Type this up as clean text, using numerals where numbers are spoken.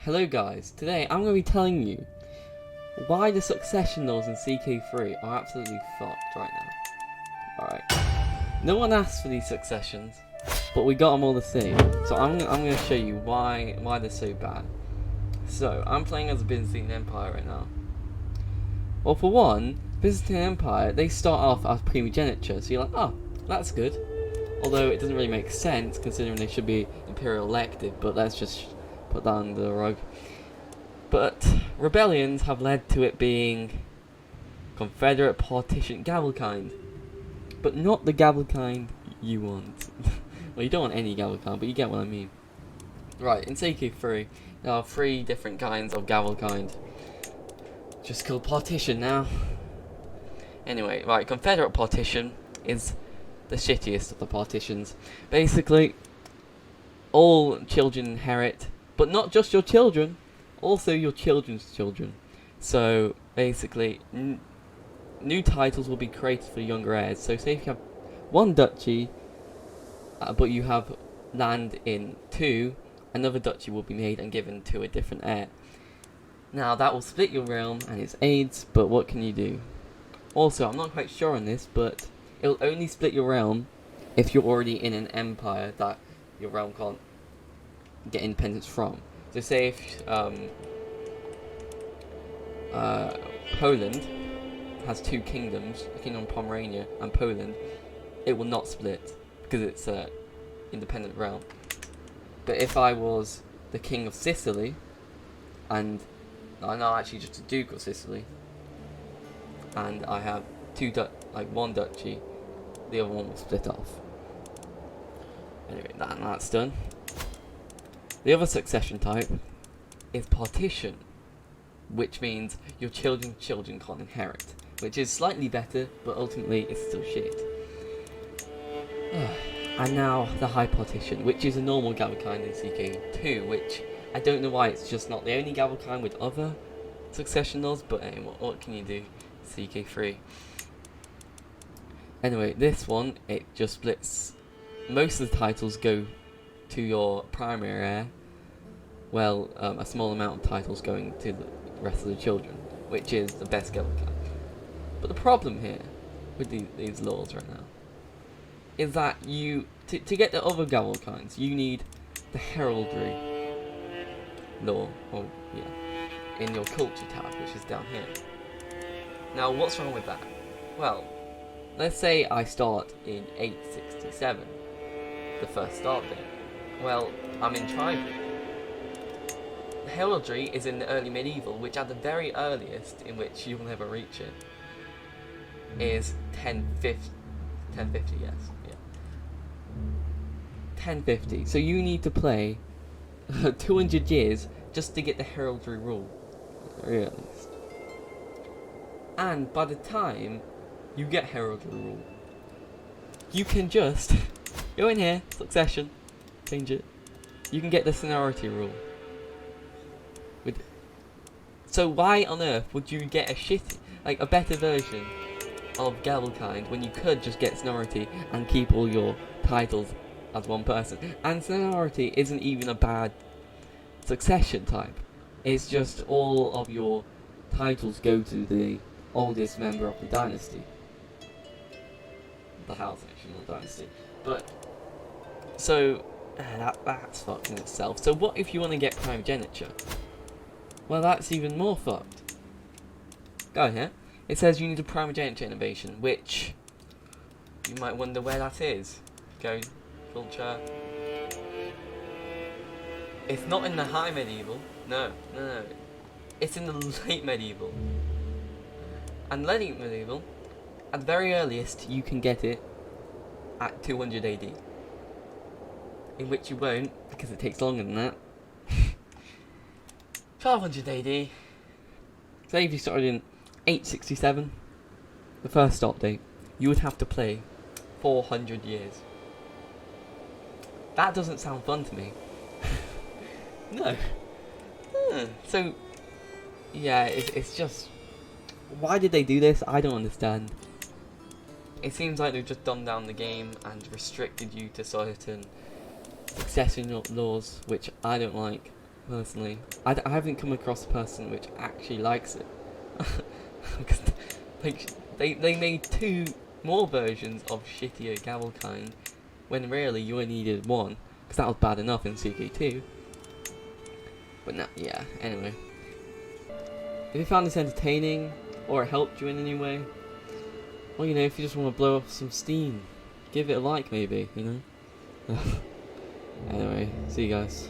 Hello guys, today I'm going to be telling you why the succession laws in Ck3 are absolutely fucked right now. Alright, no one asked for these successions, but we got them all the same, so I'm going to show you why they're so bad. So, I'm playing as a Byzantine Empire right now. Well, for one, Byzantine Empire, they start off as primogeniture, so you're like, oh, that's good. Although it doesn't really make sense, considering they should be imperial elective, but let's just put that under the rug. But rebellions have led to it being Confederate partition Gavelkind, but not the Gavelkind you want. Well, you don't want any Gavelkind, but you get what I mean. Right, in Ck3, there are 3 different kinds of Gavelkind. Just called partition now. Anyway, right, Confederate partition is the shittiest of the partitions. Basically, all children inherit, but not just your children, also your children's children. So basically, new titles will be created for younger heirs. So say if you have 1 duchy, but you have land in 2, another duchy will be made and given to a different heir. Now that will split your realm and its aids, but what can you do? Also, I'm not quite sure on this, but it will only split your realm if you're already in an empire that your realm can't get independence from. So say if Poland has 2 kingdoms, the Kingdom of Pomerania and Poland, it will not split because it's an independent realm. But if I was the King of Sicily, and I'm not actually just a Duke of Sicily, and I have 1 duchy, the other one will split off. Anyway, that's done. The other succession type is partition, which means your children's children can't inherit, which is slightly better, but ultimately it's still shit. And now the high partition, which is a normal Gavelkind in Ck2, which I don't know why it's just not the only Gavelkind with other succession laws, but anyway, what can you do? Ck3. Anyway, this one, it just splits. Most of the titles go to your primary heir, well, a small amount of titles going to the rest of the children, which is the best Gavelkind. But the problem here with these laws right now is that to get the other Gavelkinds, you need the heraldry law, in your culture tab, which is down here. Now, what's wrong with that? Well, let's say I start in 867, the first start date. Well, I'm in tribal. The heraldry is in the early medieval, which at the very earliest in which you will ever reach it is 1050. 1050, yes, yeah. 1050. So you need to play 200 years just to get the heraldry rule, at the very earliest. And by the time you get heraldry rule, you can just go in here, succession, change it. You can get the seniority rule. So why on earth would you get a better version of Gavelkind when you could just get seniority and keep all your titles as one person? And seniority isn't even a bad succession type. It's just all of your titles go to the oldest member of the dynasty. The house, actually, not dynasty. But, so, that's fucked in itself. So what if you want to get primogeniture? Well, that's even more fucked. Go here. It says you need a primogeniture innovation, which you might wonder where that is. Go, culture. It's not in the high medieval. No. It's in the late medieval. And late medieval, at the very earliest, you can get it at 200 AD. In which you won't, because it takes longer than that. 1200 AD. Say if you started in 867, the first start date, you would have to play 400 years. That doesn't sound fun to me. No. So, yeah, it's just... Why did they do this? I don't understand. It seems like they've just dumbed down the game and restricted you to certain succession laws, which I don't like. personally. I haven't come across a person which actually likes it. Because they made 2 more versions of shittier Gavelkind, when really you only needed 1, because that was bad enough in CK2. But now, yeah, anyway. If you found this entertaining, or it helped you in any way, or you know, if you just want to blow off some steam, give it a like maybe, you know? Anyway, see you guys.